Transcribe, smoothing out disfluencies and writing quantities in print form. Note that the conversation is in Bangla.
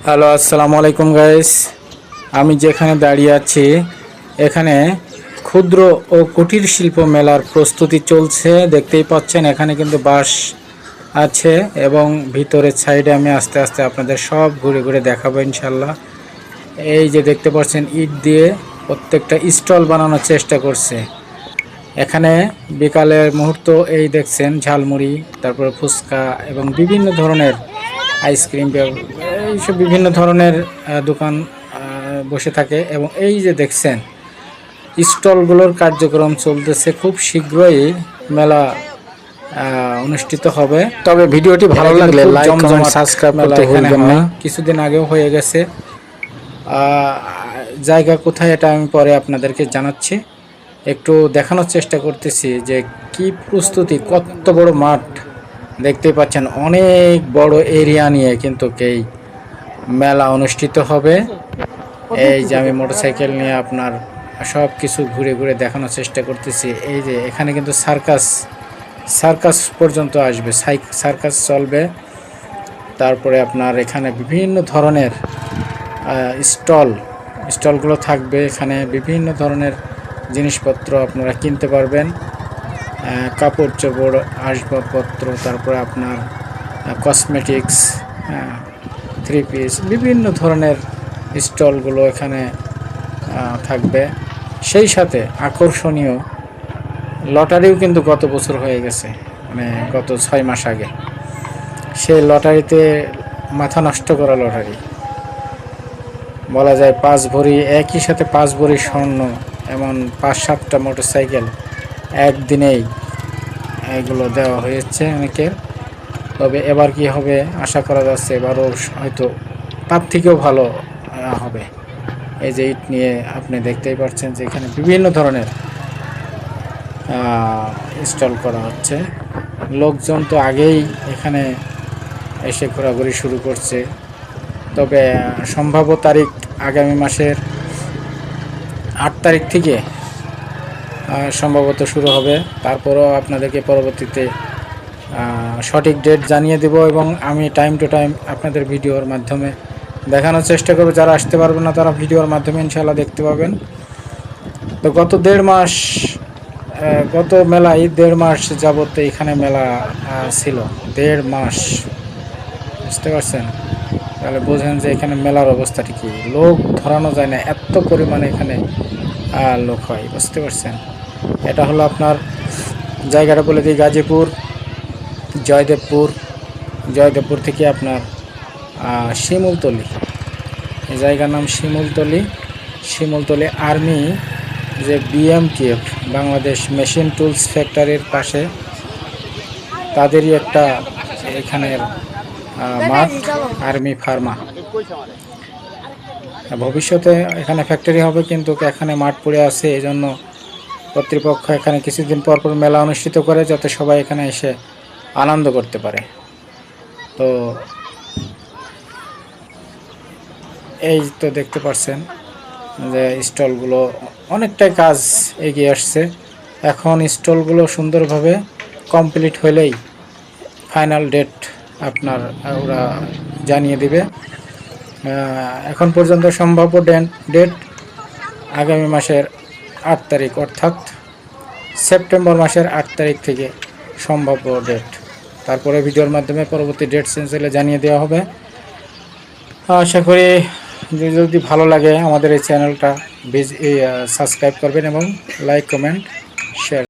হ্যালো, আসসালামু আলাইকুম গাইস। আমি যেখানে দাঁড়িয়ে আছি এখানে ক্ষুদ্র ও কুটির শিল্প মেলার প্রস্তুতি চলছে। দেখতেই পাচ্ছেন এখানে কিন্তু বাঁশ আছে এবং ভিতরের সাইডে আমি আস্তে আস্তে আপনাদের সব ঘুরে ঘুরে দেখাবো ইনশাল্লাহ। এই যে দেখতে পাচ্ছেন ইট দিয়ে প্রত্যেকটা স্টল বানানোর চেষ্টা করছে। এখানে বিকালের মুহূর্ত, এই দেখছেন ঝালমুড়ি, তারপরে ফুচকা এবং বিভিন্ন ধরনের আইসক্রিম, এইসব বিভিন্ন ধরনের দোকান বসে থাকে। এবং এই যে দেখছেন স্টলগুলোর কার্যক্রম চলতেছে। খুব শীঘ্রই মেলা অনুষ্ঠিত হবে। তবে ভিডিওটি ভালো লাগলে লাইক, কমেন্ট, সাবস্ক্রাইব করতে ভুলবেন না। কিছুদিন আগেও হয়ে গেছে। জায়গা কোথায় এটা আমি পরে আপনাদেরকে জানাচ্ছি। একটু দেখানোর চেষ্টা করতেছি যে কি প্রস্তুতি, কত বড় মাঠ দেখতেই পাচ্ছেন। অনেক বড় এরিয়া নিয়ে কিন্তু এই মেলা অনুষ্ঠিত হবে। এই যে আমি মোটরসাইকেল নিয়ে আপনার সব কিছু ঘুরে ঘুরে দেখানোর চেষ্টা করতেছি। এই যে এখানে কিন্তু সার্কাস পর্যন্ত আসবে, সার্কাস চলবে। তারপরে আপনার এখানে বিভিন্ন ধরনের স্টলগুলো থাকবে। এখানে বিভিন্ন ধরনের জিনিসপত্র আপনারা কিনতে পারবেন, কাপড় চোপড়, আসবাবপত্র, তারপরে আপনার কসমেটিক্স, থ্রি পিস, বিভিন্ন ধরনের স্টলগুলো এখানে থাকবে। সেই সাথে আকর্ষণীয় লটারিও কিন্তু গত বছর হয়ে গেছে, মানে গত 6 মাস আগে। সেই লটারিতে মাথা নষ্ট করা লটারি বলা যায়। 5 ভরি, একই সাথে 5 ভরি স্বর্ণ, এমন 5-7টা মোটরসাইকেল একদিনেই এগুলো দেওয়া হয়েছে অনেকের। তবে এবার কি হবে আশা করা যাচ্ছে এবারও হয়তো তার থেকেও ভালো হবে। এই যে ইট নিয়ে আপনি দেখতেই পাচ্ছেন যে এখানে বিভিন্ন ধরনের ইনস্টল করা হচ্ছে। লোকজন তো আগেই এখানে এসে ঘোরাঘুরি শুরু করছে। তবে সম্ভাব্য তারিখ আগামী মাসের 8 তারিখ থেকে সম্ভবত শুরু হবে। তারপরও আপনাদেরকে পরবর্তীতে সঠিক ডেট জানিয়ে দেব এবং আমি টাইম টু টাইম আপনাদের ভিডিওর মাধ্যমে দেখানোর চেষ্টা করব। যারা আসতে পারবেন না তারা ভিডিওর মাধ্যমে ইনশাআল্লাহ দেখতে পাবেন। তো গত 1.5 মাস, গত মেলায় 1.5 মাস যাবত এখানে মেলা ছিল। 1.5 মাস, বুঝতে পারছেন? তাহলে বোঝেন যে এখানে মেলার অবস্থাটি কি। লোক ধরানো যায় না, এত পরিমাণে এখানে লোক হয়, বুঝতে পারছেন? এটা হলো আপনার জায়গাটা বলে দিই, গাজীপুর জয়দেবপুর থেকে আপনার শিমুলতলি, এই জায়গার নাম শিমুলতলি আর্মি যে BMTF, বাংলাদেশ মেশিন টুলস ফ্যাক্টরির পাশে তাদেরই একটা এখানের মাঠ, আর্মি ফার্মা। ভবিষ্যতে এখানে ফ্যাক্টরি হবে, কিন্তু এখানে মাঠ পড়ে আছে। এই জন্য কর্তৃপক্ষ এখানে কিছুদিন পর পর মেলা অনুষ্ঠিত করে, যাতে সবাই এখানে এসে আনন্দ করতে পারে। তো এই তো দেখতে পাচ্ছেন যে স্টলগুলো অনেকটাই কাজ এগিয়ে আসছে। এখন স্টলগুলো সুন্দরভাবে কমপ্লিট হলেই ফাইনাল ডেট আপনার ওরা জানিয়ে দেবে। এখন পর্যন্ত সম্ভাব্য ডেট আগামী মাসের 8 তারিখ, অর্থাৎ সেপ্টেম্বর মাসের 8 তারিখ থেকে সম্ভাব্য ডেট। তারপরে ভিডিওর মাধ্যমে পরবর্তী ডেট চেঞ্জ হলে জানিয়ে দেওয়া হবে। আশা করি যদি ভালো লাগে আমাদের এই চ্যানেলটা সাবস্ক্রাইব করবেন এবং লাইক, কমেন্ট, শেয়ার